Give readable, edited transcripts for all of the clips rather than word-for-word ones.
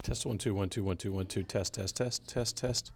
Test 1 2 1 2 1 2 1 2 test test test test test.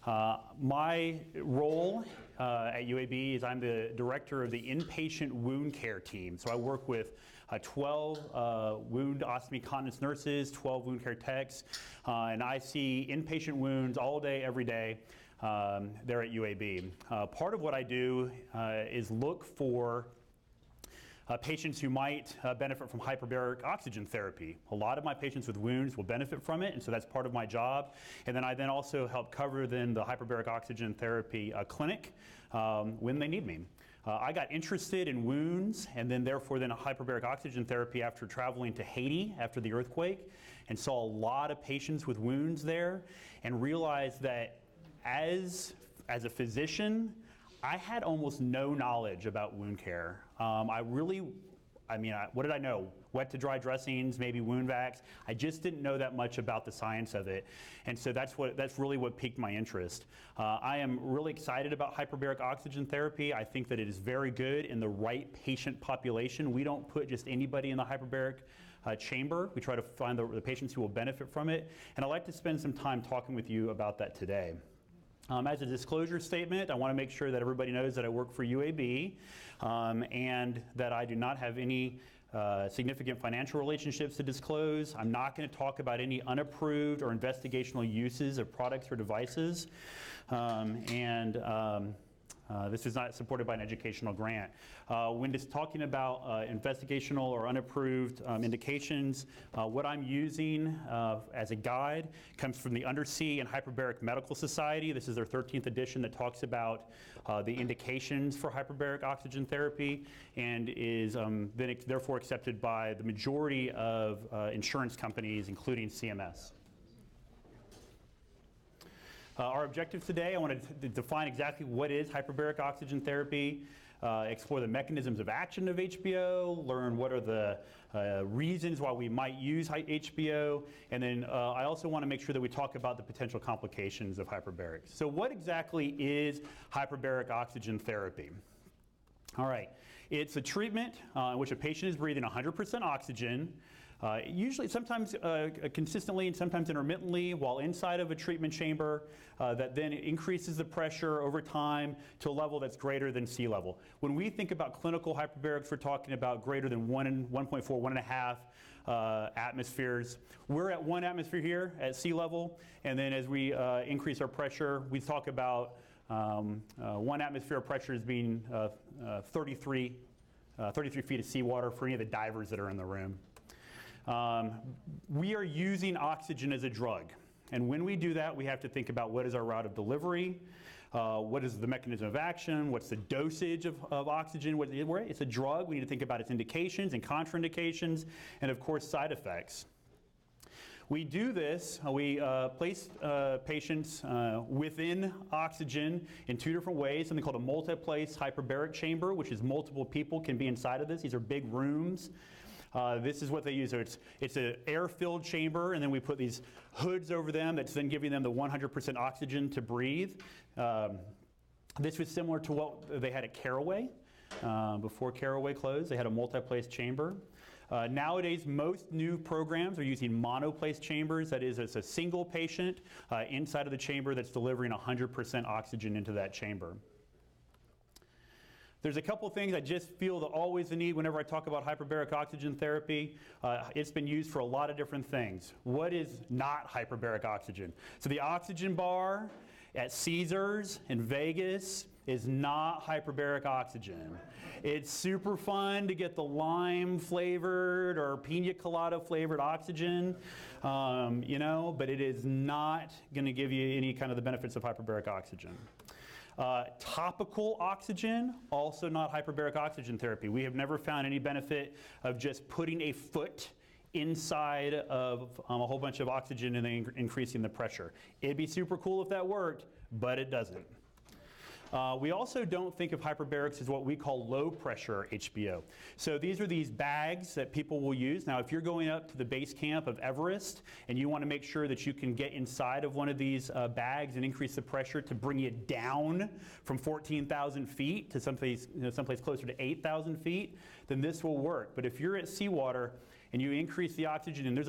My role at UAB is I'm the director of the inpatient wound care team. So I work with 12 wound ostomy continence nurses, 12 wound care techs, and I see inpatient wounds all day, every day there at UAB. Part of what I do is look for patients who might benefit from hyperbaric oxygen therapy. A lot of my patients with wounds will benefit from it, and so that's part of my job. And then I also help cover the hyperbaric oxygen therapy clinic when they need me. I got interested in wounds and then hyperbaric oxygen therapy after traveling to Haiti after the earthquake, and saw a lot of patients with wounds there, and realized that as a physician, I had almost no knowledge about wound care. What did I know? Wet to dry dressings, maybe wound vacs. I just didn't know that much about the science of it. And so that's really what piqued my interest. I am really excited about hyperbaric oxygen therapy. I think that it is very good in the right patient population. We don't put just anybody in the hyperbaric chamber. We try to find the patients who will benefit from it. And I'd like to spend some time talking with you about that today. As a disclosure statement, I want to make sure that everybody knows that I work for UAB and that I do not have any significant financial relationships to disclose. I'm not going to talk about any unapproved or investigational uses of products or devices. This is not supported by an educational grant. When just talking about investigational or unapproved indications, what I'm using as a guide comes from the Undersea and Hyperbaric Medical Society. This is their 13th edition that talks about the indications for hyperbaric oxygen therapy, and is therefore accepted by the majority of insurance companies, including CMS. Our objectives today, I want to define exactly what is hyperbaric oxygen therapy, explore the mechanisms of action of HBO, learn what are the reasons why we might use HBO, and then I also want to make sure that we talk about the potential complications of hyperbarics. So what exactly is hyperbaric oxygen therapy? All right, it's a treatment in which a patient is breathing 100% oxygen, usually sometimes consistently and sometimes intermittently while inside of a treatment chamber that then increases the pressure over time to a level that's greater than sea level. When we think about clinical hyperbarics, we're talking about greater than 1.4, 1.5 atmospheres. We're at 1 atmosphere here at sea level, and then as we increase our pressure, we talk about 1 atmosphere of pressure as being 33 feet of seawater for any of the divers that are in the room. We are using oxygen as a drug. And when we do that, we have to think about what is our route of delivery, what is the mechanism of action, what's the dosage of oxygen. It's a drug. We need to think about its indications and contraindications, and of course, side effects. We do this, we place patients within oxygen in 2 different ways, something called a multi-place hyperbaric chamber, which is multiple people can be inside of this. These are big rooms. This is what they use. So it's an air-filled chamber, and then we put these hoods over them that's then giving them the 100% oxygen to breathe. This was similar to what they had at Caraway. Before Caraway closed, they had a multi-place chamber. Nowadays, most new programs are using monoplace chambers. That is, it's a single patient inside of the chamber that's delivering 100% oxygen into that chamber. There's a couple things I just feel that always the need whenever I talk about hyperbaric oxygen therapy. It's been used for a lot of different things. What is not hyperbaric oxygen? So the oxygen bar at Caesars in Vegas is not hyperbaric oxygen. It's super fun to get the lime flavored or pina colada flavored oxygen, but it is not going to give you any kind of the benefits of hyperbaric oxygen. Topical oxygen, also not hyperbaric oxygen therapy. We have never found any benefit of just putting a foot inside of a whole bunch of oxygen and then increasing the pressure. It'd be super cool if that worked, but it doesn't. We also don't think of hyperbarics as what we call low pressure HBO. So these are these bags that people will use. Now if you're going up to the base camp of Everest and you want to make sure that you can get inside of one of these bags and increase the pressure to bring it down from 14,000 feet to someplace closer to 8,000 feet, then this will work. But if you're at seawater and you increase the oxygen, and there's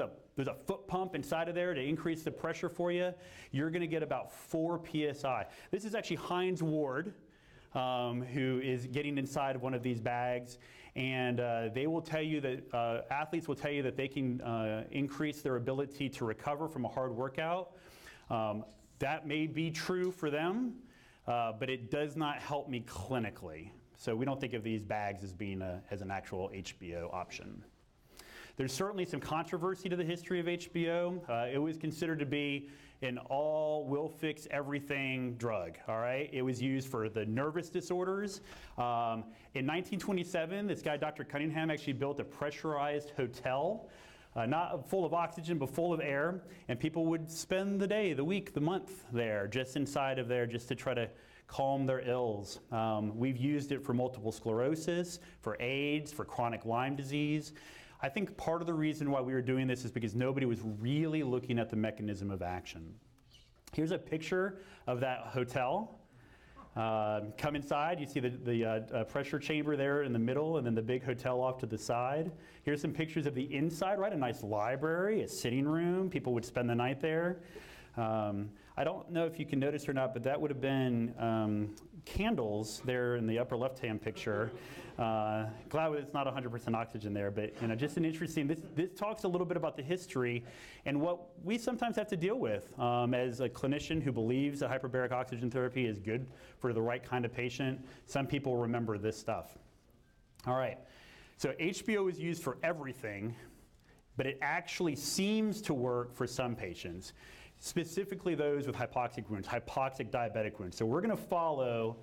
a foot pump inside of there to increase the pressure for you, you're going to get about 4 psi. This is actually Heinz Ward, who is getting inside of one of these bags, and they will tell you that, athletes will tell you that they can increase their ability to recover from a hard workout. That may be true for them, but it does not help me clinically. So we don't think of these bags as being as an actual HBO option. There's certainly some controversy to the history of HBO. It was considered to be an all will fix everything drug, all right? It was used for the nervous disorders. In 1927, this guy, Dr. Cunningham, actually built a pressurized hotel, not full of oxygen, but full of air, and people would spend the day, the week, the month there, just inside of there, just to try to calm their ills. We've used it for multiple sclerosis, for AIDS, for chronic Lyme disease. I think part of the reason why we were doing this is because nobody was really looking at the mechanism of action. Here's a picture of that hotel. Come inside, you see the pressure chamber there in the middle, and then the big hotel off to the side. Here's some pictures of the inside, right? A nice library, a sitting room. People would spend the night there. I don't know if you can notice or not, but that would have been candles there in the upper left-hand picture. Glad it's not 100% oxygen there, but just an interesting, this talks a little bit about the history and what we sometimes have to deal with as a clinician who believes that hyperbaric oxygen therapy is good for the right kind of patient. Some people remember this stuff. All right, so HBO is used for everything, but it actually seems to work for some patients, specifically those with hypoxic wounds, hypoxic diabetic wounds. So we're going to follow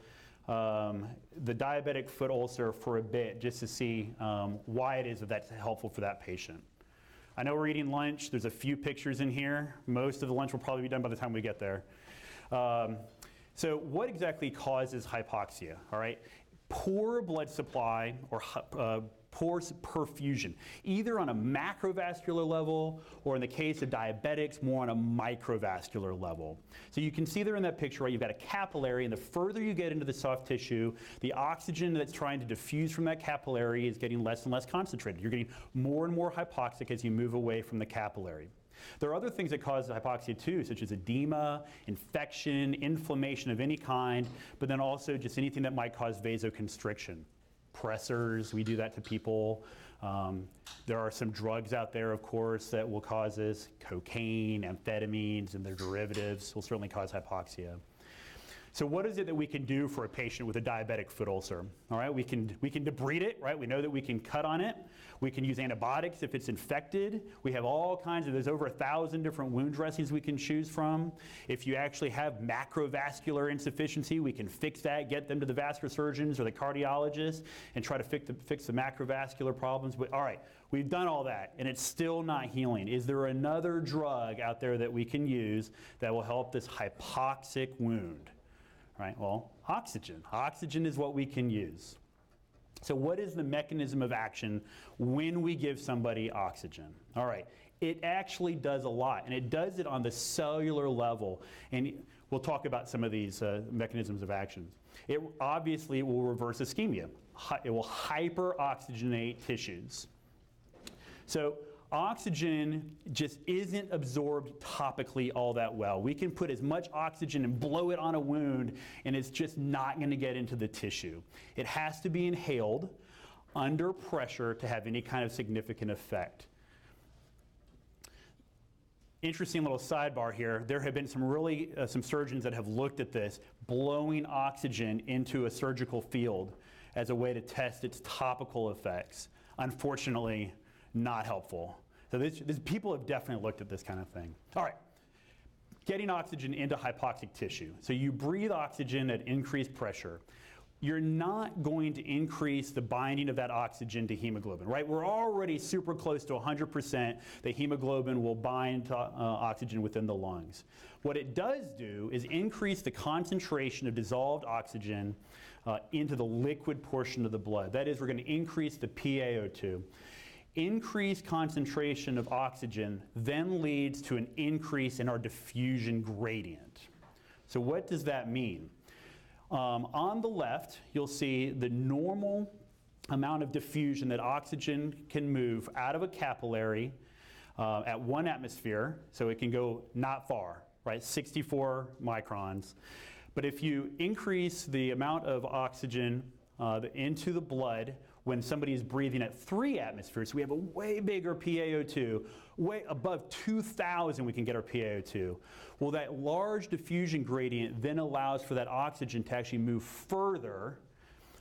the diabetic foot ulcer for a bit just to see why it is that that's helpful for that patient. I know we're eating lunch. There's a few pictures in here. Most of the lunch will probably be done by the time we get there. So what exactly causes hypoxia, all right? Poor blood supply or poor perfusion, either on a macrovascular level or in the case of diabetics, more on a microvascular level. So you can see there in that picture, right, you've got a capillary, and the further you get into the soft tissue, the oxygen that's trying to diffuse from that capillary is getting less and less concentrated. You're getting more and more hypoxic as you move away from the capillary. There are other things that cause hypoxia too, such as edema, infection, inflammation of any kind, but then also just anything that might cause vasoconstriction. Pressors, we do that to people. There are some drugs out there, of course, that will cause this. Cocaine, amphetamines, and their derivatives will certainly cause hypoxia. So what is it that we can do for a patient with a diabetic foot ulcer? All right, we can debride it, right? We know that we can cut on it. We can use antibiotics if it's infected. We have all kinds of, there's over 1,000 different wound dressings we can choose from. If you actually have macrovascular insufficiency, we can fix that, get them to the vascular surgeons or the cardiologist and try to fix the macrovascular problems. But all right, we've done all that and it's still not healing. Is there another drug out there that we can use that will help this hypoxic wound? Right, well, oxygen. Oxygen is what we can use. So what is the mechanism of action when we give somebody oxygen? All right, it actually does a lot, and it does it on the cellular level. And we'll talk about some of these mechanisms of action. It obviously will reverse ischemia. It will hyperoxygenate tissues. So oxygen just isn't absorbed topically all that well. We can put as much oxygen and blow it on a wound, and it's just not going to get into the tissue. It has to be inhaled under pressure to have any kind of significant effect. Interesting little sidebar here. There have been some surgeons that have looked at this, blowing oxygen into a surgical field as a way to test its topical effects. Unfortunately, not helpful. So people have definitely looked at this kind of thing. All right, getting oxygen into hypoxic tissue. So you breathe oxygen at increased pressure. You're not going to increase the binding of that oxygen to hemoglobin, right? We're already super close to 100% that hemoglobin will bind to oxygen within the lungs. What it does do is increase the concentration of dissolved oxygen into the liquid portion of the blood. That is, we're going to increase the PaO2. Increased concentration of oxygen then leads to an increase in our diffusion gradient. So what does that mean? On the left, you'll see the normal amount of diffusion that oxygen can move out of a capillary at 1 atmosphere, so it can go not far, right, 64 microns. But if you increase the amount of oxygen into the blood when somebody is breathing at 3 atmospheres, we have a way bigger PaO2, way above 2,000 we can get our PaO2. Well, that large diffusion gradient then allows for that oxygen to actually move further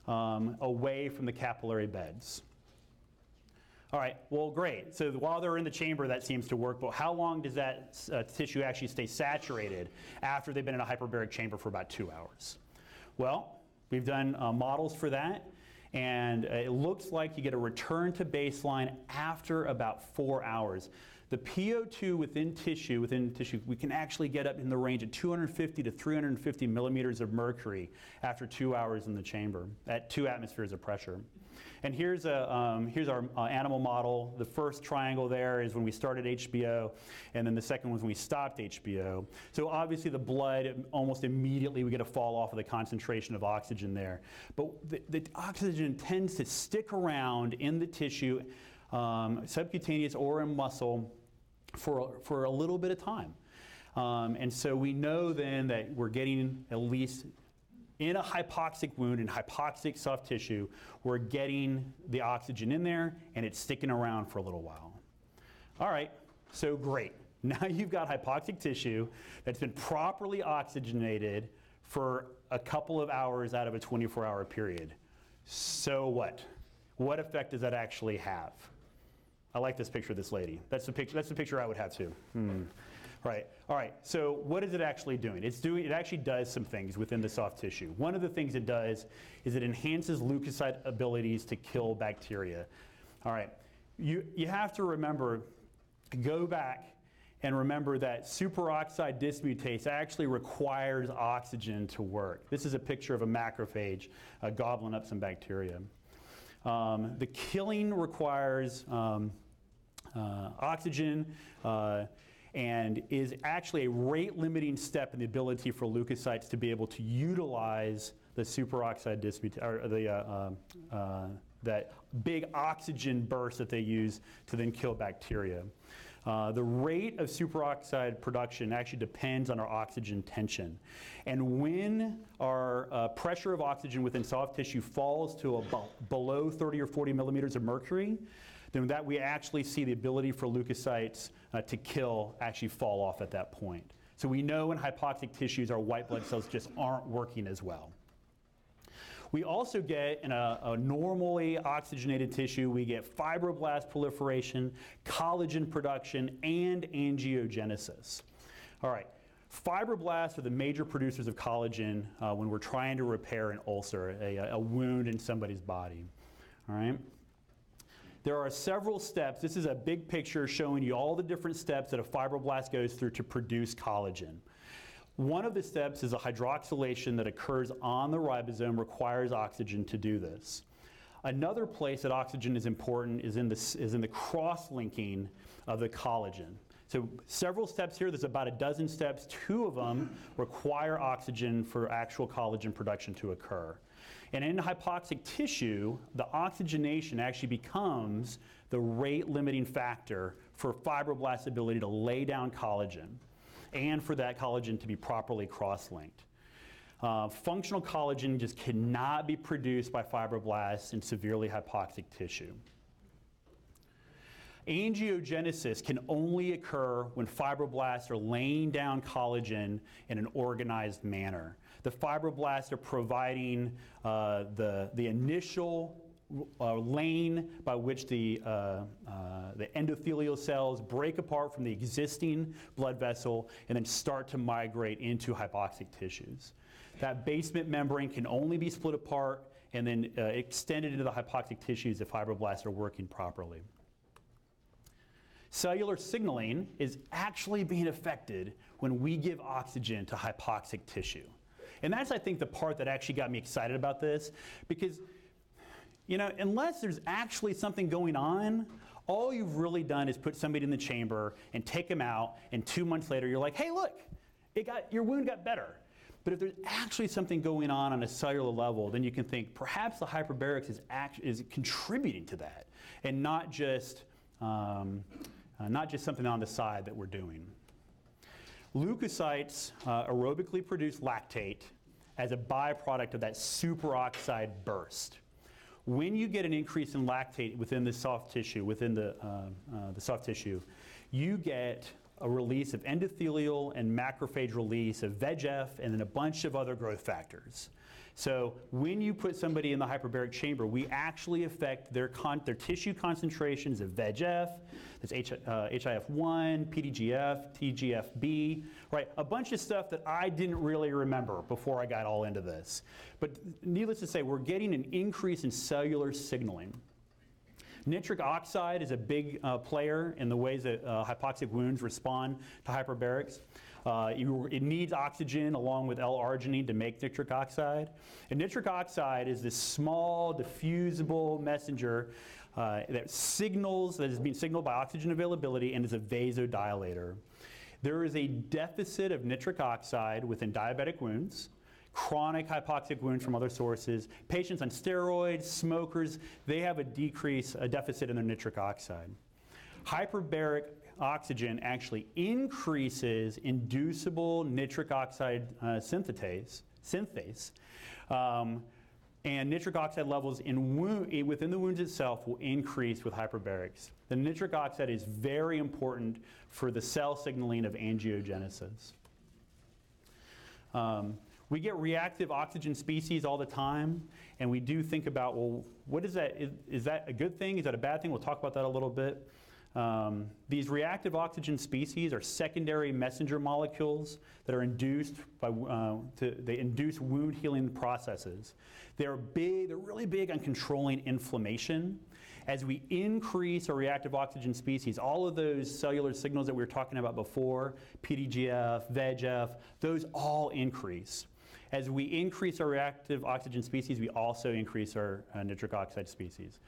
away from the capillary beds. All right, well, great. So while they're in the chamber, that seems to work, but how long does that tissue actually stay saturated after they've been in a hyperbaric chamber for about 2 hours? Well, we've done models for that, and it looks like you get a return to baseline after about 4 hours. The PO2 within tissue, we can actually get up in the range of 250 to 350 millimeters of mercury after 2 hours in the chamber at 2 atmospheres of pressure. And here's our animal model. The first triangle there is when we started HBO, and then the second one is when we stopped HBO. So obviously the blood, almost immediately we get a fall off of the concentration of oxygen there. But the oxygen tends to stick around in the tissue, subcutaneous or in muscle, for a little bit of time. And so we know then that we're getting, at least in a hypoxic wound, in hypoxic soft tissue, we're getting the oxygen in there and it's sticking around for a little while. All right, so great. Now you've got hypoxic tissue that's been properly oxygenated for a couple of hours out of a 24-hour period. So what? What effect does that actually have? I like this picture of this lady. That's the picture I would have too. Right. All right. So what is it actually doing? It actually does some things within the soft tissue. One of the things it does is it enhances leukocyte abilities to kill bacteria. All right. You have to remember, go back and remember that superoxide dismutase actually requires oxygen to work. This is a picture of a macrophage gobbling up some bacteria. The killing requires oxygen and is actually a rate-limiting step in the ability for leukocytes to be able to utilize the superoxide dismutase, or that big oxygen burst that they use to then kill bacteria. The rate of superoxide production actually depends on our oxygen tension. And when our pressure of oxygen within soft tissue falls to below 30 or 40 millimeters of mercury, then that we actually see the ability for leukocytes to kill actually fall off at that point. So we know in hypoxic tissues our white blood cells just aren't working as well. We also get, in a normally oxygenated tissue, we get fibroblast proliferation, collagen production, and angiogenesis. All right, fibroblasts are the major producers of collagen when we're trying to repair an ulcer, a wound in somebody's body. All right. There are several steps. This is a big picture showing you all the different steps that a fibroblast goes through to produce collagen. One of the steps is a hydroxylation that occurs on the ribosome, requires oxygen to do this. Another place that oxygen is important is in the cross-linking of the collagen. So several steps here, there's about a dozen steps. 2 of them require oxygen for actual collagen production to occur. And in hypoxic tissue, the oxygenation actually becomes the rate-limiting factor for fibroblasts' ability to lay down collagen and for that collagen to be properly cross-linked. Functional collagen just cannot be produced by fibroblasts in severely hypoxic tissue. Angiogenesis can only occur when fibroblasts are laying down collagen in an organized manner. The fibroblasts are providing the initial lane by which the endothelial cells break apart from the existing blood vessel and then start to migrate into hypoxic tissues. That basement membrane can only be split apart and then extended into the hypoxic tissues if fibroblasts are working properly. Cellular signaling is actually being affected when we give oxygen to hypoxic tissue. And that's, I think, the part that actually got me excited about this, because, you know, unless there's actually something going on, all you've really done is put somebody in the chamber and take them out, and 2 months later you're like, hey, look, your wound got better. But if there's actually something going on a cellular level, then you can think perhaps the hyperbarics is contributing to that, and not just something on the side that we're doing. Leukocytes aerobically produce lactate as a byproduct of that superoxide burst. When you get an increase in lactate within the soft tissue, you get a release of endothelial and macrophage release of VEGF and then a bunch of other growth factors. So when you put somebody in the hyperbaric chamber, we actually affect their tissue concentrations of VEGF, that's HIF1, PDGF, TGF-B, right? A bunch of stuff that I didn't really remember before I got all into this. But needless to say, we're getting an increase in cellular signaling. Nitric oxide is a big player in the ways that hypoxic wounds respond to hyperbarics. It needs oxygen along with L-arginine to make nitric oxide. And nitric oxide is this small, diffusible messenger that is being signaled by oxygen availability and is a vasodilator. There is a deficit of nitric oxide within diabetic wounds, chronic hypoxic wounds from other sources. Patients on steroids, smokers, they have a deficit in their nitric oxide. Hyperbaric oxygen actually increases inducible nitric oxide synthase, and nitric oxide levels within the wounds itself will increase with hyperbarics. The nitric oxide is very important for the cell signaling of angiogenesis. We get reactive oxygen species all the time, and we do think about, well, what is that? Is that a good thing? Is that a bad thing? We'll talk about that a little bit. These reactive oxygen species are secondary messenger molecules that are induced they induce wound healing processes. They're really big on controlling inflammation. As we increase our reactive oxygen species, all of those cellular signals that we were talking about before, PDGF, VEGF, those all increase. As we increase our reactive oxygen species, we also increase our nitric oxide species.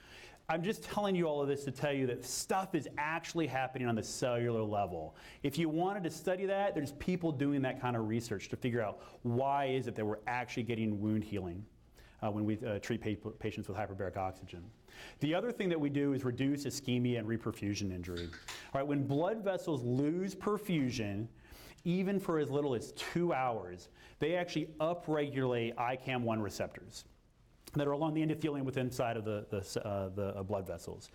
I'm just telling you all of this to tell you that stuff is actually happening on the cellular level. If you wanted to study that, there's people doing that kind of research to figure out why is it that we're actually getting wound healing when we treat patients with hyperbaric oxygen. The other thing that we do is reduce ischemia and reperfusion injury. All right, when blood vessels lose perfusion, even for as little as 2 hours, they actually upregulate ICAM1 receptors that are along the endothelium within inside of the blood vessels.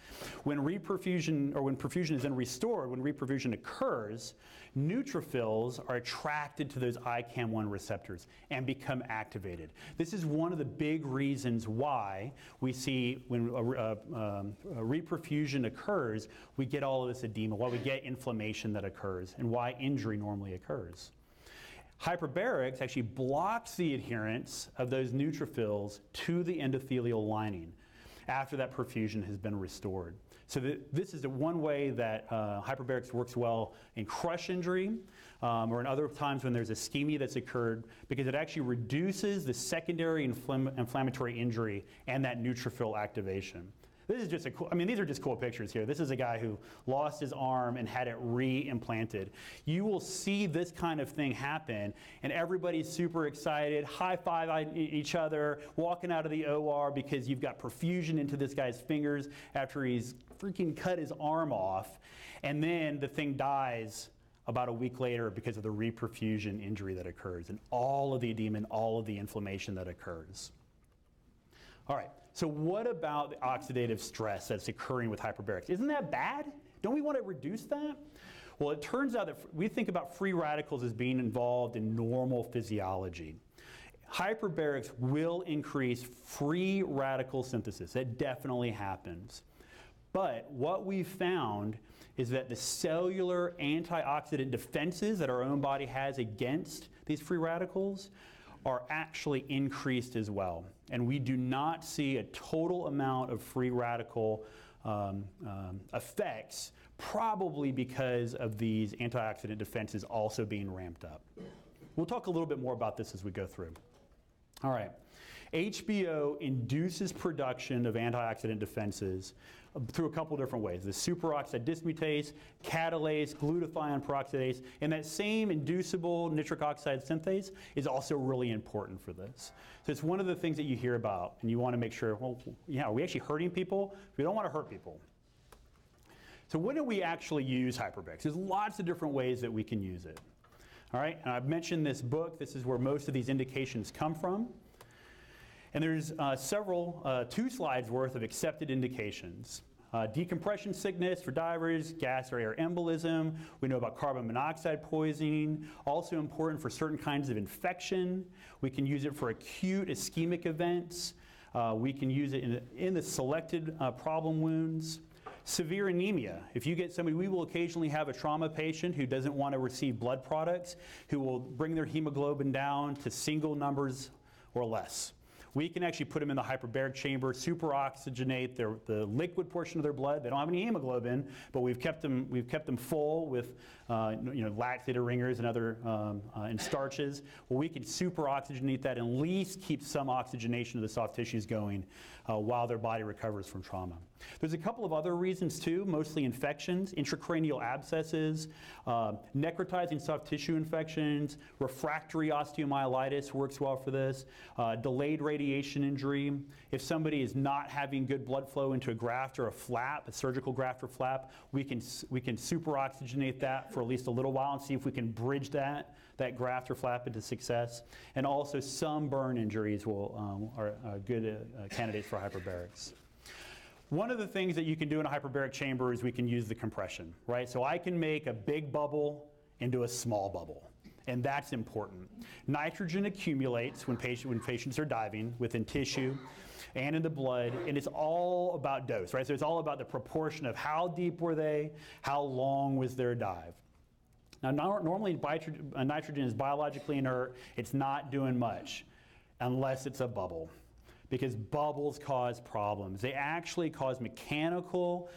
When perfusion is then restored, when reperfusion occurs, neutrophils are attracted to those ICAM1 receptors and become activated. This is one of the big reasons why we see when reperfusion occurs, we get all of this edema, why we get inflammation that occurs, and why injury normally occurs. Hyperbarics actually blocks the adherence of those neutrophils to the endothelial lining after that perfusion has been restored. So this is the one way that hyperbarics works well in crush injury or in other times when there's ischemia that's occurred, because it actually reduces the secondary inflammatory injury and that neutrophil activation. This is just these are just cool pictures here. This is a guy who lost his arm and had it re-implanted. You will see this kind of thing happen, and everybody's super excited, high-fiving each other, walking out of the OR because you've got perfusion into this guy's fingers after he's freaking cut his arm off, and then the thing dies about a week later because of the reperfusion injury that occurs, and all of the edema and all of the inflammation that occurs. All right. So what about the oxidative stress that's occurring with hyperbarics? Isn't that bad? Don't we want to reduce that? Well, it turns out that we think about free radicals as being involved in normal physiology. Hyperbarics will increase free radical synthesis. That definitely happens. But what we've found is that the cellular antioxidant defenses that our own body has against these free radicals are actually increased as well. And we do not see a total amount of free radical effects, probably because of these antioxidant defenses also being ramped up. We'll talk a little bit more about this as we go through. All right. HBO induces production of antioxidant defenses through a couple different ways. The superoxide dismutase, catalase, glutathione peroxidase, and that same inducible nitric oxide synthase is also really important for this. So it's one of the things that you hear about, and you want to make sure, well, yeah, are we actually hurting people? We don't want to hurt people. So when do we actually use hyperbarics? There's lots of different ways that we can use it. All right, and I've mentioned this book. This is where most of these indications come from. And there's two slides worth of accepted indications. Decompression sickness for divers, gas or air embolism. We know about carbon monoxide poisoning. Also important for certain kinds of infection. We can use it for acute ischemic events. We can use it in the selected problem wounds. Severe anemia. If you get somebody, we will occasionally have a trauma patient who doesn't want to receive blood products, who will bring their hemoglobin down to single numbers or less. We can actually put them in the hyperbaric chamber, superoxygenate the liquid portion of their blood. They don't have any hemoglobin, but we've kept them full with lactated ringers and other and starches. Well, we can superoxygenate that and at least keep some oxygenation of the soft tissues going while their body recovers from trauma. There's a couple of other reasons too, mostly infections, intracranial abscesses, necrotizing soft tissue infections, refractory osteomyelitis works well for this, delayed radiation injury. If somebody is not having good blood flow into a graft or a flap, a surgical graft or flap, we can superoxygenate that for at least a little while and see if we can bridge that graft or flap into success. And also some burn injuries are good candidates for hyperbarics. One of the things that you can do in a hyperbaric chamber is we can use the compression, right? So I can make a big bubble into a small bubble, and that's important. Nitrogen accumulates when patients are diving within tissue and in the blood, and it's all about dose, right? So it's all about the proportion of how deep were they, how long was their dive. Now, normally nitrogen is biologically inert. It's not doing much unless it's a bubble, because bubbles cause problems. They actually cause mechanical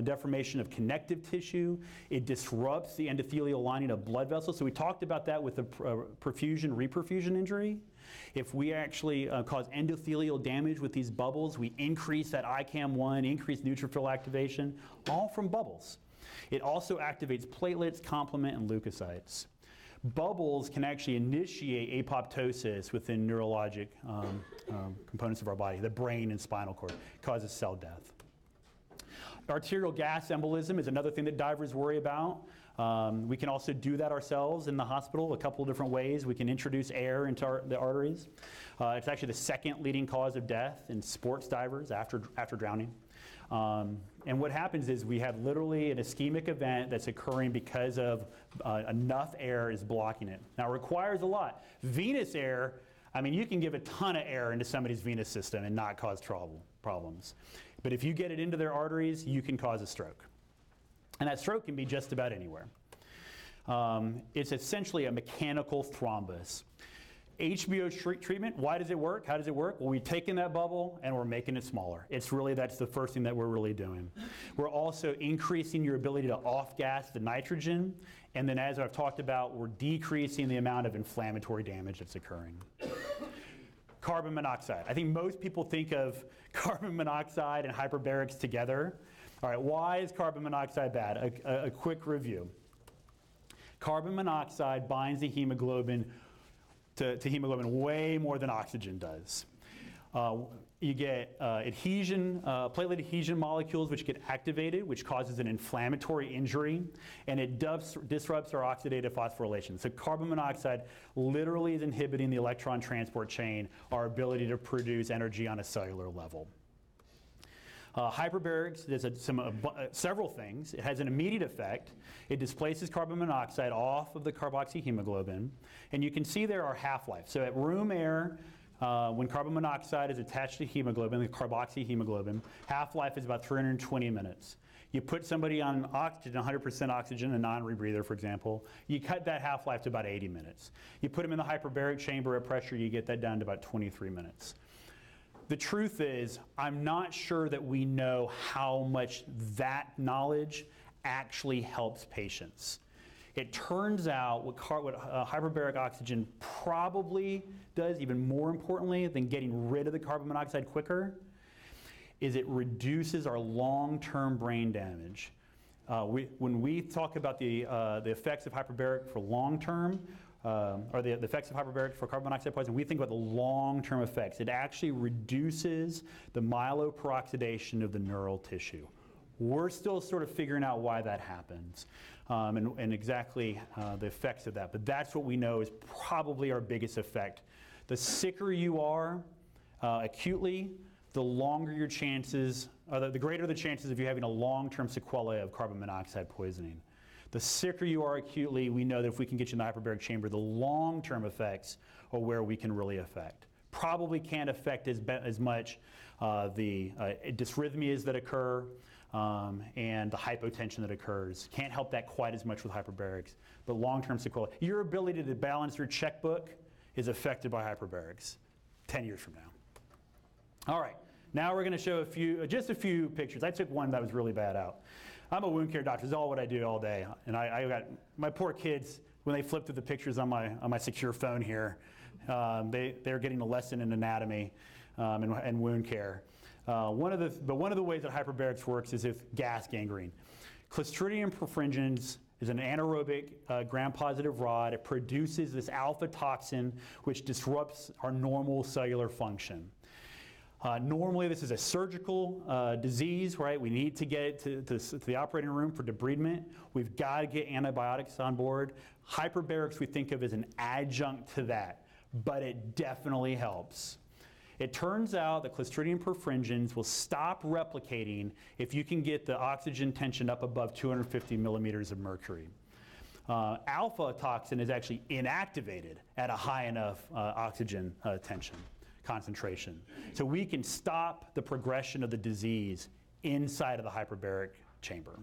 deformation of connective tissue. It disrupts the endothelial lining of blood vessels. So we talked about that with the perfusion-reperfusion injury. If we actually cause endothelial damage with these bubbles, we increase that ICAM1, increase neutrophil activation, all from bubbles. It also activates platelets, complement, and leukocytes. Bubbles can actually initiate apoptosis within neurologic components of our body, the brain and spinal cord, causes cell death. Arterial gas embolism is another thing that divers worry about. We can also do that ourselves in the hospital a couple of different ways. We can introduce air into the arteries. It's actually the second leading cause of death in sports divers after drowning. And what happens is we have literally an ischemic event that's occurring because of enough air is blocking it. Now, it requires a lot. Venous air, I mean, you can give a ton of air into somebody's venous system and not cause problems. But if you get it into their arteries, you can cause a stroke. And that stroke can be just about anywhere. It's essentially a mechanical thrombus. HBO treatment, why does it work? How does it work? Well, we've taken that bubble and we're making it smaller. That's the first thing that we're really doing. We're also increasing your ability to off-gas the nitrogen, and then as I've talked about, we're decreasing the amount of inflammatory damage that's occurring. Carbon monoxide. I think most people think of carbon monoxide and hyperbarics together. All right, why is carbon monoxide bad? A quick review. Carbon monoxide binds the hemoglobin to hemoglobin way more than oxygen does. You get platelet adhesion molecules which get activated, which causes an inflammatory injury, and it disrupts our oxidative phosphorylation. So carbon monoxide literally is inhibiting the electron transport chain, our ability to produce energy on a cellular level. Hyperbarics, there's several things. It has an immediate effect. It displaces carbon monoxide off of the carboxyhemoglobin. And you can see there our half-life. So at room air, when carbon monoxide is attached to hemoglobin, the carboxyhemoglobin, half-life is about 320 minutes. You put somebody on oxygen, 100% oxygen, a non-rebreather, for example, you cut that half-life to about 80 minutes. You put them in the hyperbaric chamber at pressure, you get that down to about 23 minutes. The truth is, I'm not sure that we know how much that knowledge actually helps patients. It turns out what hyperbaric oxygen probably does, even more importantly than getting rid of the carbon monoxide quicker, is it reduces our long-term brain damage. When we talk about the effects of hyperbaric for long-term, or the effects of hyperbaric for carbon monoxide poisoning, we think about the long-term effects. It actually reduces the myeloperoxidation of the neural tissue. We're still sort of figuring out why that happens and exactly the effects of that. But that's what we know is probably our biggest effect. The sicker you are acutely, the longer your chances, the greater the chances of you having a long-term sequelae of carbon monoxide poisoning. The sicker you are acutely, we know that if we can get you in the hyperbaric chamber, the long-term effects are where we can really affect. Probably can't affect as much the dysrhythmias that occur and the hypotension that occurs. Can't help that quite as much with hyperbarics, but long-term sequelae. Your ability to balance your checkbook is affected by hyperbarics 10 years from now. All right, now we're going to show just a few pictures. I took one that was really bad out. I'm a wound care doctor. This is all what I do all day. And I got my poor kids, when they flip through the pictures on my secure phone here, they're getting a lesson in anatomy and wound care. One of the ways that hyperbarics works is with gas gangrene. Clostridium perfringens is an anaerobic gram-positive rod. It produces this alpha toxin, which disrupts our normal cellular function. Normally, this is a surgical disease, right? We need to get it to the operating room for debridement. We've got to get antibiotics on board. Hyperbarics we think of as an adjunct to that, but it definitely helps. It turns out that Clostridium perfringens will stop replicating if you can get the oxygen tension up above 250 millimeters of mercury. Alpha toxin is actually inactivated at a high enough oxygen tension concentration. So we can stop the progression of the disease inside of the hyperbaric chamber.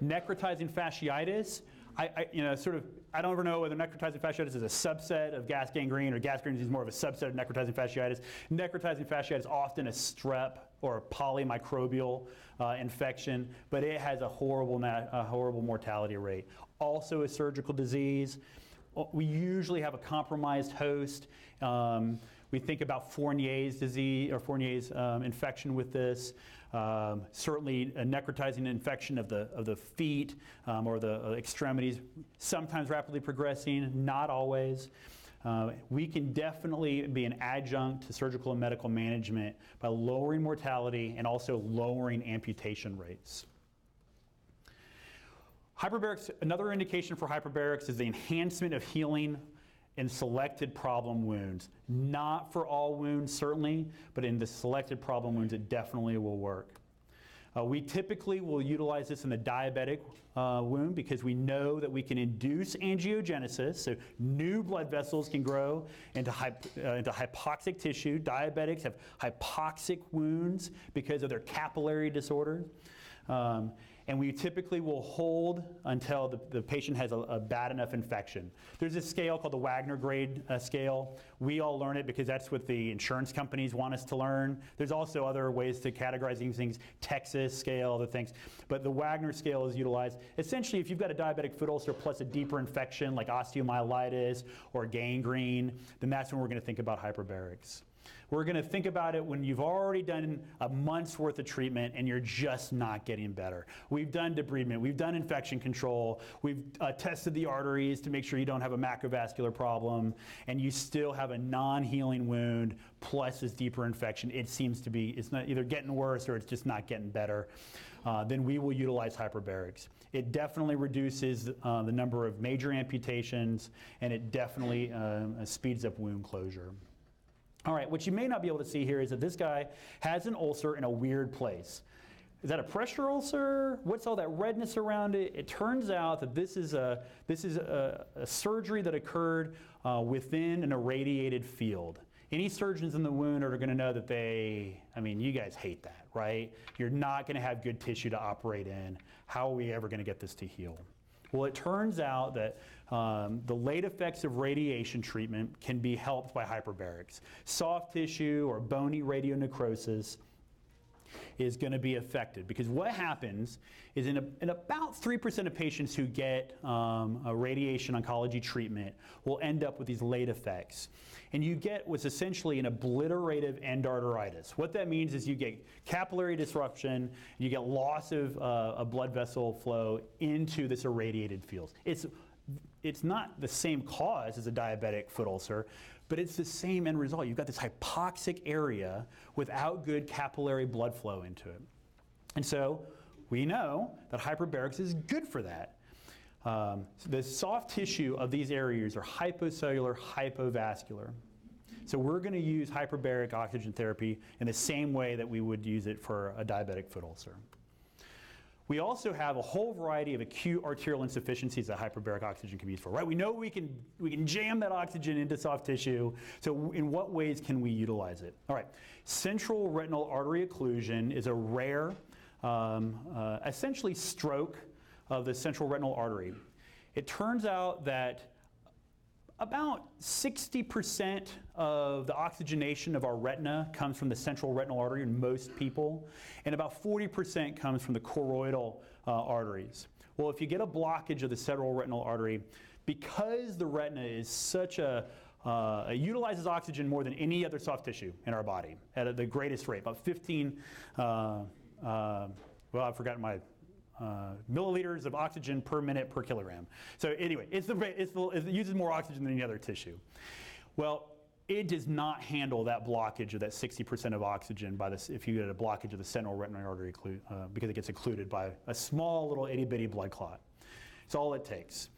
Necrotizing fasciitis, I don't ever know whether necrotizing fasciitis is a subset of gas gangrene or gas gangrene is more of a subset of necrotizing fasciitis. Necrotizing fasciitis is often a strep or a polymicrobial infection, but it has a horrible mortality rate. Also a surgical disease. We usually have a compromised host. We think about Fournier's disease or Fournier's infection with this. Certainly a necrotizing infection of the feet or the extremities, sometimes rapidly progressing, not always. We can definitely be an adjunct to surgical and medical management by lowering mortality and also lowering amputation rates. Hyperbarics, another indication for hyperbarics is the enhancement of healing in selected problem wounds. Not for all wounds, certainly, but in the selected problem wounds, it definitely will work. We typically will utilize this in the diabetic wound because we know that we can induce angiogenesis, so new blood vessels can grow into hypoxic tissue. Diabetics have hypoxic wounds because of their capillary disorder. And we typically will hold until the patient has a bad enough infection. There's a scale called the Wagner grade scale. We all learn it because that's what the insurance companies want us to learn. There's also other ways to categorize these things, Texas scale, other things. But the Wagner scale is utilized. Essentially, if you've got a diabetic foot ulcer plus a deeper infection like osteomyelitis or gangrene, then that's when we're going to think about hyperbarics. We're going to think about it when you've already done a month's worth of treatment and you're just not getting better. We've done debridement, we've done infection control, we've tested the arteries to make sure you don't have a macrovascular problem, and you still have a non-healing wound plus this deeper infection. It seems to be, it's not either getting worse or it's just not getting better. Then we will utilize hyperbarics. It definitely reduces the number of major amputations, and it definitely speeds up wound closure. All right, what you may not be able to see here is that this guy has an ulcer in a weird place. Is that a pressure ulcer? What's all that redness around it? It turns out that this is a surgery that occurred within an irradiated field. Any surgeons in the wound are going to know that you guys hate that, right? You're not going to have good tissue to operate in. How are we ever going to get this to heal? Well, it turns out that the late effects of radiation treatment can be helped by hyperbarics. Soft tissue or bony radionecrosis is going to be affected. Because what happens is in about 3% of patients who get a radiation oncology treatment will end up with these late effects. And you get what's essentially an obliterative endarteritis. What that means is you get capillary disruption, you get loss of blood vessel flow into this irradiated field. It's not the same cause as a diabetic foot ulcer, but it's the same end result. You've got this hypoxic area without good capillary blood flow into it. And so we know that hyperbarics is good for that. The soft tissue of these areas are hypocellular, hypovascular. So we're going to use hyperbaric oxygen therapy in the same way that we would use it for a diabetic foot ulcer. We also have a whole variety of acute arterial insufficiencies that hyperbaric oxygen can be used for, right? We know we can jam that oxygen into soft tissue, so in what ways can we utilize it? All right, central retinal artery occlusion is a rare, essentially stroke of the central retinal artery. It turns out that about 60% of the oxygenation of our retina comes from the central retinal artery in most people, and about 40% comes from the choroidal arteries. Well, if you get a blockage of the central retinal artery, because the retina is such it utilizes oxygen more than any other soft tissue in our body at the greatest rate, about 15, well, I've forgotten my milliliters of oxygen per minute per kilogram. So anyway, it uses more oxygen than any other tissue. Well, it does not handle that blockage of that 60% of oxygen if you get a blockage of the sentinel retinal artery because it gets occluded by a small little itty bitty blood clot. It's all it takes.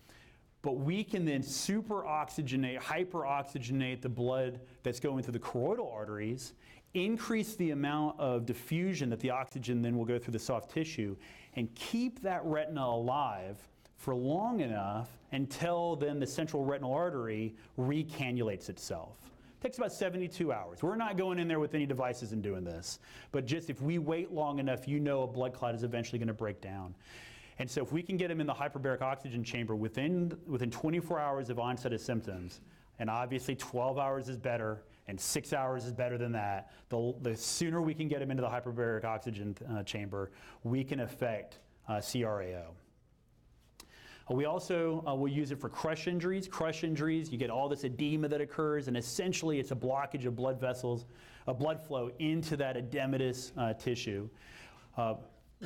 But we can then superoxygenate, hyperoxygenate the blood that's going through the choroidal arteries, increase the amount of diffusion that the oxygen then will go through the soft tissue, and keep that retina alive for long enough until then the central retinal artery recannulates itself. It takes about 72 hours. We're not going in there with any devices and doing this, but just if we wait long enough, you know a blood clot is eventually going to break down. And so if we can get them in the hyperbaric oxygen chamber within 24 hours of onset of symptoms, and obviously 12 hours is better, and 6 hours is better than that, the sooner we can get them into the hyperbaric oxygen chamber, we can affect CRAO. We also will use it for crush injuries. Crush injuries, you get all this edema that occurs, and essentially it's a blockage of blood vessels, blood flow into that edematous tissue.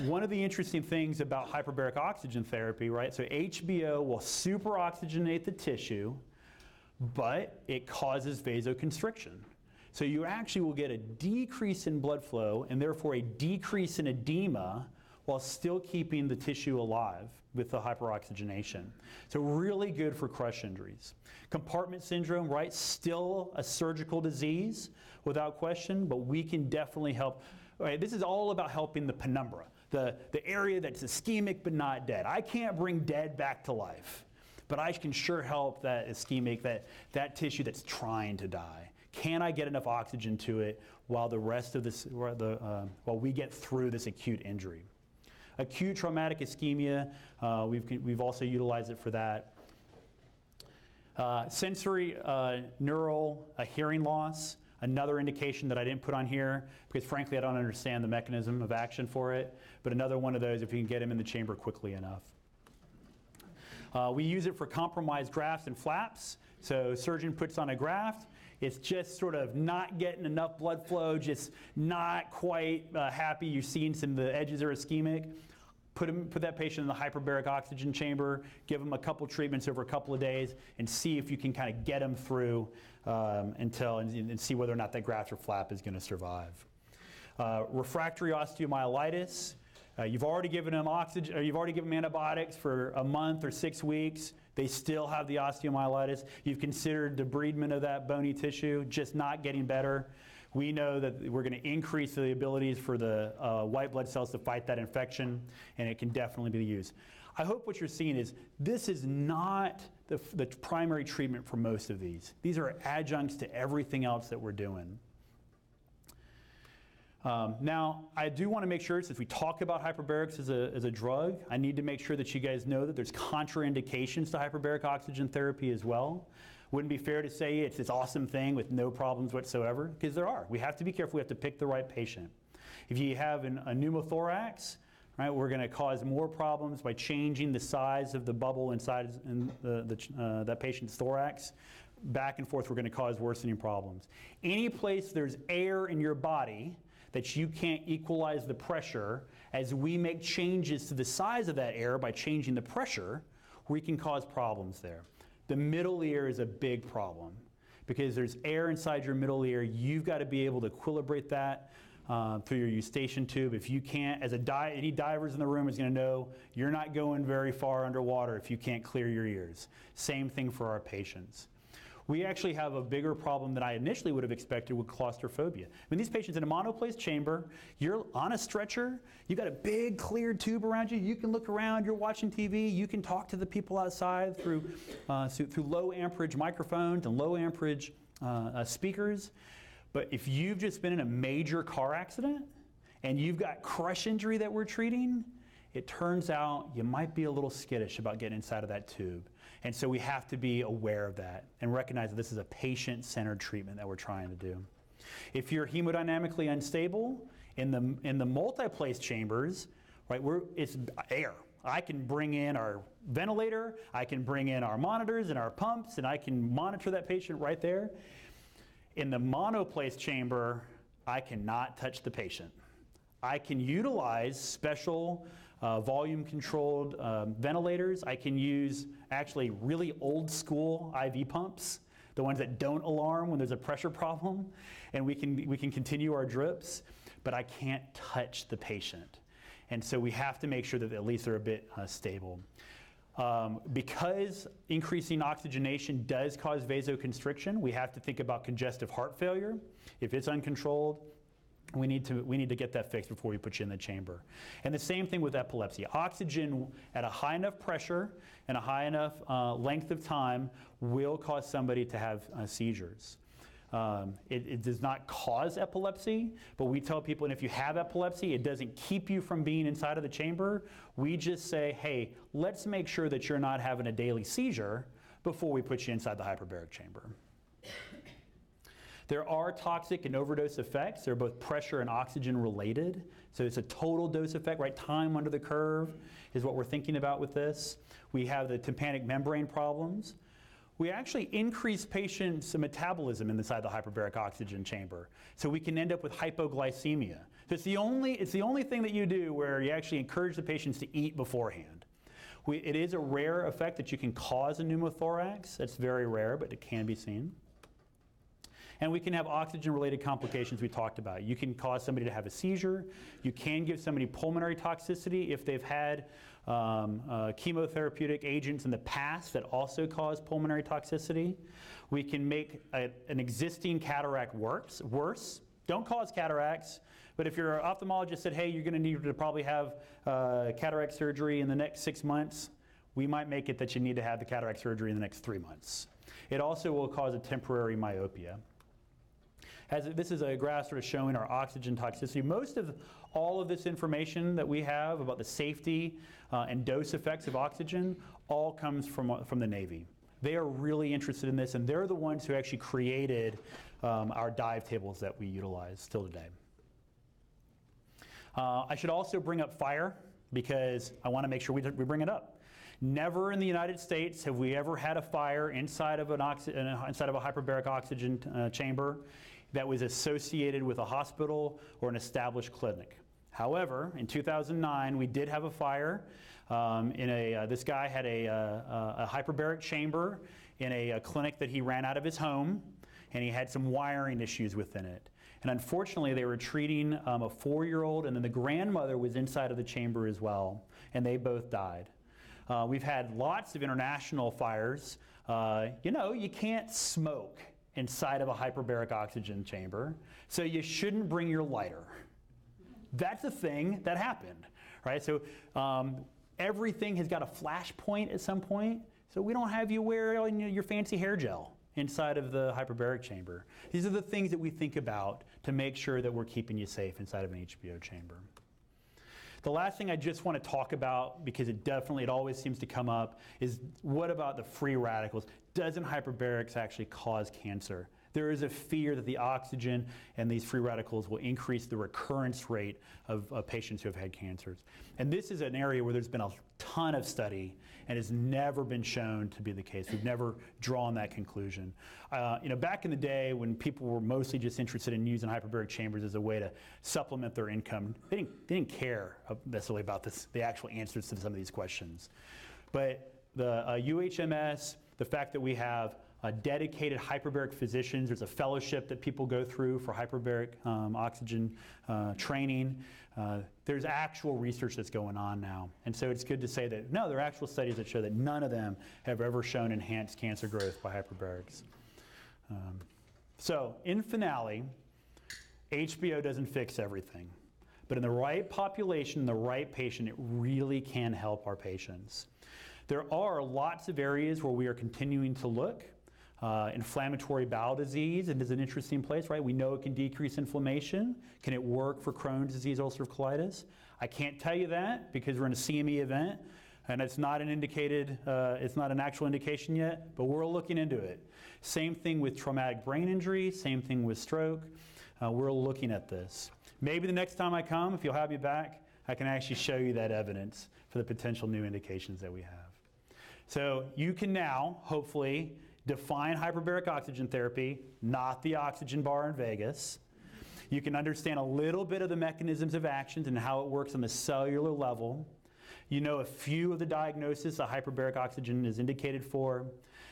One of the interesting things about hyperbaric oxygen therapy, right? So HBO will superoxygenate the tissue, but it causes vasoconstriction. So you actually will get a decrease in blood flow and therefore a decrease in edema while still keeping the tissue alive with the hyperoxygenation. So really good for crush injuries. Compartment syndrome, right? Still a surgical disease without question, but we can definitely help. Right, this is all about helping the penumbra, the area that's ischemic but not dead. I can't bring dead back to life, but I can sure help that ischemic, that tissue that's trying to die. Can I get enough oxygen to it while the rest of this, while we get through this acute injury? Acute traumatic ischemia, we've also utilized it for that. Sensory neural hearing loss, another indication that I didn't put on here because frankly I don't understand the mechanism of action for it, but another one of those if you can get them in the chamber quickly enough. We use it for compromised grafts and flaps. So surgeon puts on a graft, it's just sort of not getting enough blood flow, just not quite happy. You're seeing some of the edges are ischemic. Put that patient in the hyperbaric oxygen chamber, give them a couple treatments over a couple of days, and see if you can kind of get them through and see whether or not that graft or flap is going to survive. Refractory osteomyelitis. You've already given them oxygen, or you've already given them antibiotics for a month or 6 weeks. They still have the osteomyelitis. You've considered debridement of that bony tissue, just not getting better. We know that we're going to increase the abilities for the white blood cells to fight that infection, and it can definitely be used. I hope what you're seeing is this is not the primary treatment for most of these. These are adjuncts to everything else that we're doing. Now, I do want to make sure, since we talk about hyperbarics as a drug, I need to make sure that you guys know that there's contraindications to hyperbaric oxygen therapy as well. Wouldn't be fair to say it's this awesome thing with no problems whatsoever, because there are. We have to be careful. We have to pick the right patient. If you have a pneumothorax, right, we're going to cause more problems by changing the size of the bubble inside that patient's thorax. Back and forth, we're going to cause worsening problems. Any place there's air in your body that you can't equalize the pressure, as we make changes to the size of that air by changing the pressure, we can cause problems there. The middle ear is a big problem because there's air inside your middle ear. You've got to be able to equilibrate that through your eustachian tube. If you can't, any divers in the room is going to know you're not going very far underwater if you can't clear your ears. Same thing for our patients. We actually have a bigger problem than I initially would have expected with claustrophobia. I mean, these patients in a monoplace chamber, you're on a stretcher, you've got a big clear tube around you, you can look around, you're watching TV, you can talk to the people outside through low amperage microphones and low amperage speakers. But if you've just been in a major car accident and you've got crush injury that we're treating, it turns out you might be a little skittish about getting inside of that tube. And so we have to be aware of that and recognize that this is a patient-centered treatment that we're trying to do. If you're hemodynamically unstable, in the multiplace chambers, right, it's air. I can bring in our ventilator, I can bring in our monitors and our pumps, and I can monitor that patient right there. In the monoplace chamber, I cannot touch the patient. I can utilize special volume-controlled ventilators. I can use actually really old-school IV pumps, the ones that don't alarm when there's a pressure problem, and we can continue our drips, but I can't touch the patient. And so we have to make sure that at least they're a bit stable. Because increasing oxygenation does cause vasoconstriction, we have to think about congestive heart failure. If it's uncontrolled, we need to get that fixed before we put you in the chamber. And the same thing with epilepsy. Oxygen at a high enough pressure and a high enough length of time will cause somebody to have seizures. It does not cause epilepsy, but we tell people, and if you have epilepsy, it doesn't keep you from being inside of the chamber. We just say, hey, let's make sure that you're not having a daily seizure before we put you inside the hyperbaric chamber. There are toxic and overdose effects. They're both pressure and oxygen related. So it's a total dose effect, right? Time under the curve is what we're thinking about with this. We have the tympanic membrane problems. We actually increase patients' metabolism inside the hyperbaric oxygen chamber. So we can end up with hypoglycemia. So it's the only thing that you do where you actually encourage the patients to eat beforehand. It is a rare effect that you can cause a pneumothorax. That's very rare, but it can be seen. And we can have oxygen-related complications we talked about. You can cause somebody to have a seizure. You can give somebody pulmonary toxicity if they've had chemotherapeutic agents in the past that also cause pulmonary toxicity. We can make an existing cataract worse. Don't cause cataracts, but if your ophthalmologist said, hey, you're going to need to probably have cataract surgery in the next 6 months, we might make it that you need to have the cataract surgery in the next 3 months. It also will cause a temporary myopia. This is a graph sort of showing our oxygen toxicity. Most of all of this information that we have about the safety and dose effects of oxygen all comes from the Navy. They are really interested in this, and they're the ones who actually created our dive tables that we utilize still today. I should also bring up fire because I want to make sure we bring it up. Never in the United States have we ever had a fire inside of a hyperbaric oxygen chamber that was associated with a hospital or an established clinic. However, in 2009, we did have a fire. This guy had a hyperbaric chamber in a clinic that he ran out of his home, and he had some wiring issues within it. And unfortunately, they were treating a 4-year-old, and then the grandmother was inside of the chamber as well, and they both died. We've had lots of international fires. You can't smoke inside of a hyperbaric oxygen chamber, so you shouldn't bring your lighter. That's a thing that happened, right? So everything has got a flash point at some point, so we don't have you wear your fancy hair gel inside of the hyperbaric chamber. These are the things that we think about to make sure that we're keeping you safe inside of an HBO chamber. The last thing I just want to talk about, because it always seems to come up, is what about the free radicals? Doesn't hyperbarics actually cause cancer? there is a fear that the oxygen and these free radicals will increase the recurrence rate of patients who have had cancers. And this is an area where there's been a ton of study and has never been shown to be the case. We've never drawn that conclusion. Back in the day when people were mostly just interested in using hyperbaric chambers as a way to supplement their income, they didn't care necessarily about the actual answers to some of these questions. But the UHMS, the fact that we have dedicated hyperbaric physicians, there's a fellowship that people go through for hyperbaric oxygen training. There's actual research that's going on now. And so it's good to say that, no, there are actual studies that show that none of them have ever shown enhanced cancer growth by hyperbarics. So in finale, HBO doesn't fix everything. But in the right population, the right patient, it really can help our patients. There are lots of areas where we are continuing to look. Inflammatory bowel disease, it is an interesting place, right? We know it can decrease inflammation. Can it work for Crohn's disease, ulcerative colitis? I can't tell you that because we're in a CME event and it's not it's not an actual indication yet, but we're looking into it. Same thing with traumatic brain injury, same thing with stroke. We're looking at this. Maybe the next time I come, if you'll have me back, I can actually show you that evidence for the potential new indications that we have. So you can now, hopefully, define hyperbaric oxygen therapy, not the oxygen bar in Vegas. You can understand a little bit of the mechanisms of actions and how it works on the cellular level. You know a few of the diagnoses that hyperbaric oxygen is indicated for,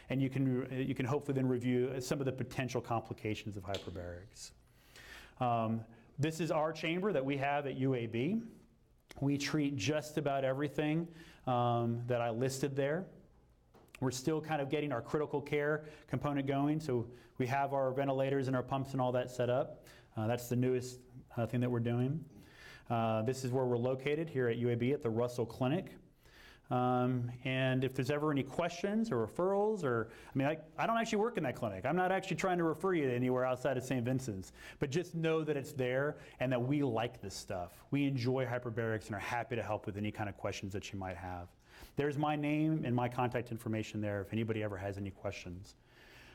and you can hopefully then review some of the potential complications of hyperbarics. This is our chamber that we have at UAB. We treat just about everything that I listed there. We're still kind of getting our critical care component going, so we have our ventilators and our pumps and all that set up. That's the newest thing that we're doing. This is where we're located here at UAB at the Russell Clinic. And if there's ever any questions or referrals, I don't actually work in that clinic. I'm not actually trying to refer you anywhere outside of St. Vincent's, but just know that it's there and that we like this stuff. We enjoy hyperbarics and are happy to help with any kind of questions that you might have. There's my name and my contact information there if anybody ever has any questions.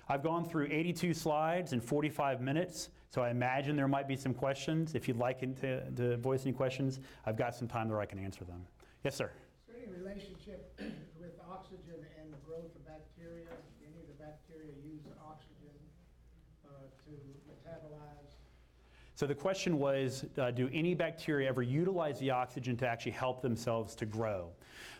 I've gone through 82 slides in 45 minutes, so I imagine there might be some questions. If you'd like to voice any questions, I've got some time where I can answer them. Yes, sir? Is there any relationship with oxygen and the growth of bacteria? Any of the bacteria use oxygen to metabolize? So the question was, do any bacteria ever utilize the oxygen to actually help themselves to grow?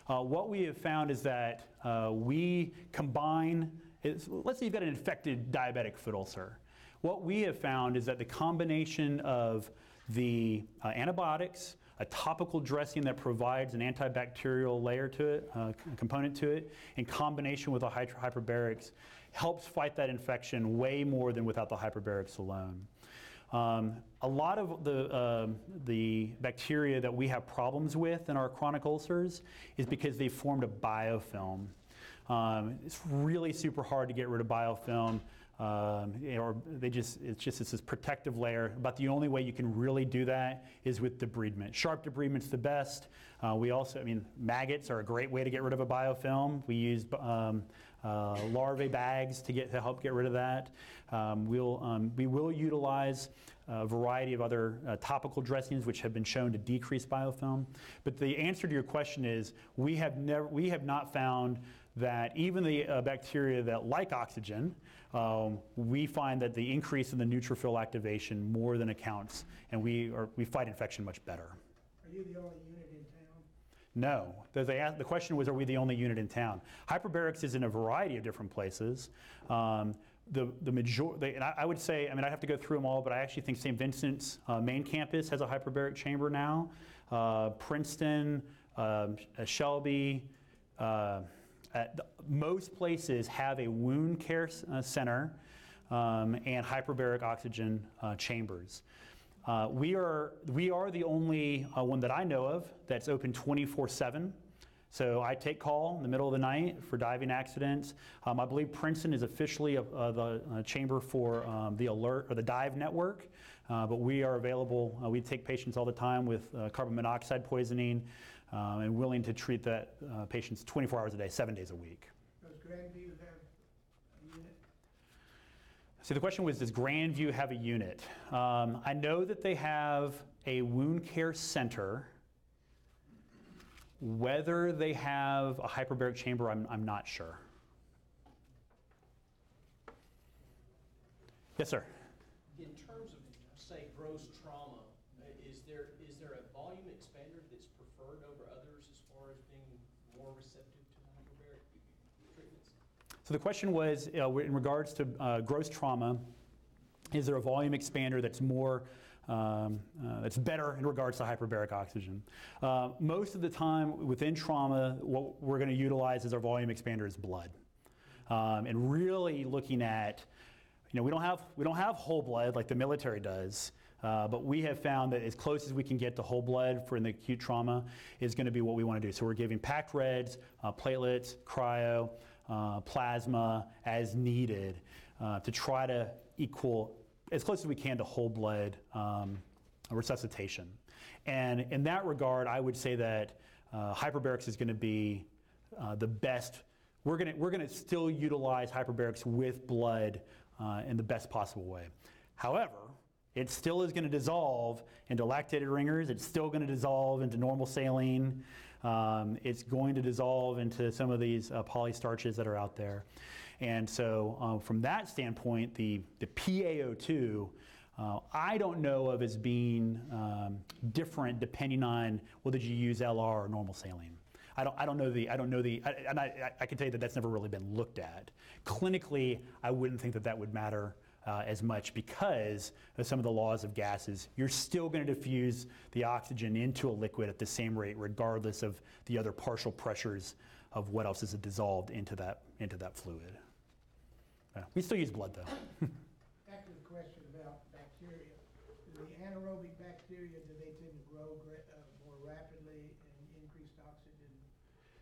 What we have found is that we combine, let's say you've got an infected diabetic foot ulcer. What we have found is that the combination of the antibiotics, a topical dressing that provides an antibacterial layer to it, component to it, in combination with the hyperbarics, helps fight that infection way more than without the hyperbarics alone. A lot of the bacteria that we have problems with in our chronic ulcers is because they formed a biofilm. It's really super hard to get rid of biofilm. It's just this protective layer. About the only way you can really do that is with debridement. Sharp debridement is the best. Maggots are a great way to get rid of a biofilm. We use larvae bags to help get rid of that. We will utilize a variety of other topical dressings which have been shown to decrease biofilm. But the answer to your question is we have not found that even the bacteria that like oxygen, we find that the increase in the neutrophil activation more than accounts, and we fight infection much better. Are you the only unit in town? No. The question was, are we the only unit in town? Hyperbarics is in a variety of different places. The majority, and I would say, I'd have to go through them all, but I actually think St. Vincent's main campus has a hyperbaric chamber now. Princeton, Shelby, most places have a wound care center and hyperbaric oxygen chambers. We are the only one that I know of that's open 24/7. So I take call in the middle of the night for diving accidents. I believe Princeton is officially the chamber for the alert or the dive network, but we are available. We take patients all the time with carbon monoxide poisoning and willing to treat that patients 24 hours a day, 7 days a week. Does Grandview have a So the question was, does Grandview have a unit? I know that they have a wound care center. Whether they have a hyperbaric chamber, I'm not sure. Yes, sir. In terms of, say, gross trauma, is there a volume expander that's preferred over others as far as being more receptive to the hyperbaric treatments? So the question was, in regards to gross trauma, is there a volume expander that's more, that's better in regards to hyperbaric oxygen? Most of the time within trauma, what we're going to utilize as our volume expander is blood. And really looking at, we don't have whole blood like the military does, but we have found that as close as we can get to whole blood for an acute trauma is going to be what we want to do. So we're giving packed reds, platelets, cryo, plasma as needed to try to equal as close as we can to whole blood resuscitation. And in that regard, I would say that hyperbarics is going to be the best. We're going to still utilize hyperbarics with blood in the best possible way. However, it still is going to dissolve into lactated ringers. It's still going to dissolve into normal saline. It's going to dissolve into some of these polystarches that are out there. And so from that standpoint, the PaO2, I don't know of as being different depending on whether you use LR or normal saline. I can tell you that that's never really been looked at. Clinically, I wouldn't think that would matter as much because of some of the laws of gases. You're still going to diffuse the oxygen into a liquid at the same rate, regardless of the other partial pressures of what else is dissolved into that fluid. We still use blood, though. Back to the question about bacteria. Do the anaerobic bacteria, do they tend to grow more rapidly and increased oxygen?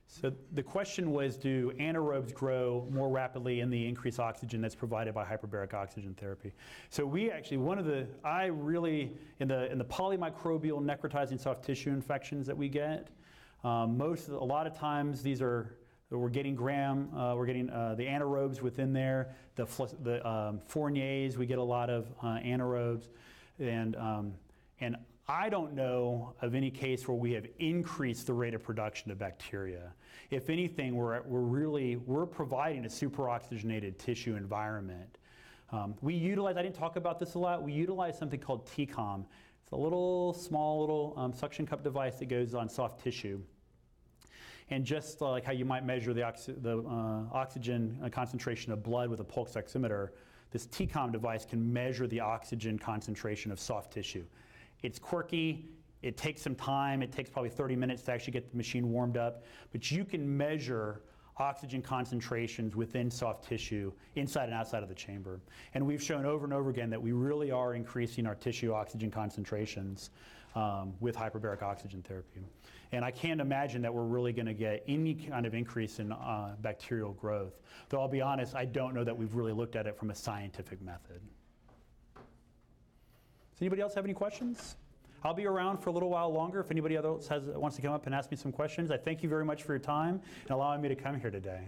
So the question was, do anaerobes grow more rapidly in the increased oxygen that's provided by hyperbaric oxygen therapy? So we actually, in the polymicrobial necrotizing soft tissue infections that we get, a lot of times we're getting the anaerobes within there, the Fourniers, we get a lot of anaerobes, and I don't know of any case where we have increased the rate of production of bacteria. If anything, we're providing a superoxygenated tissue environment. I didn't talk about this a lot, we utilize something called TCOM. It's a small little suction cup device that goes on soft tissue. And just like how you might measure the oxygen concentration of blood with a pulse oximeter, this TCOM device can measure the oxygen concentration of soft tissue. It's quirky, it takes some time, it takes probably 30 minutes to actually get the machine warmed up, but you can measure oxygen concentrations within soft tissue inside and outside of the chamber. And we've shown over and over again that we really are increasing our tissue oxygen concentrations with hyperbaric oxygen therapy. And I can't imagine that we're really going to get any kind of increase in bacterial growth. Though I'll be honest, I don't know that we've really looked at it from a scientific method. Does anybody else have any questions? I'll be around for a little while longer if anybody else wants to come up and ask me some questions. I thank you very much for your time and allowing me to come here today.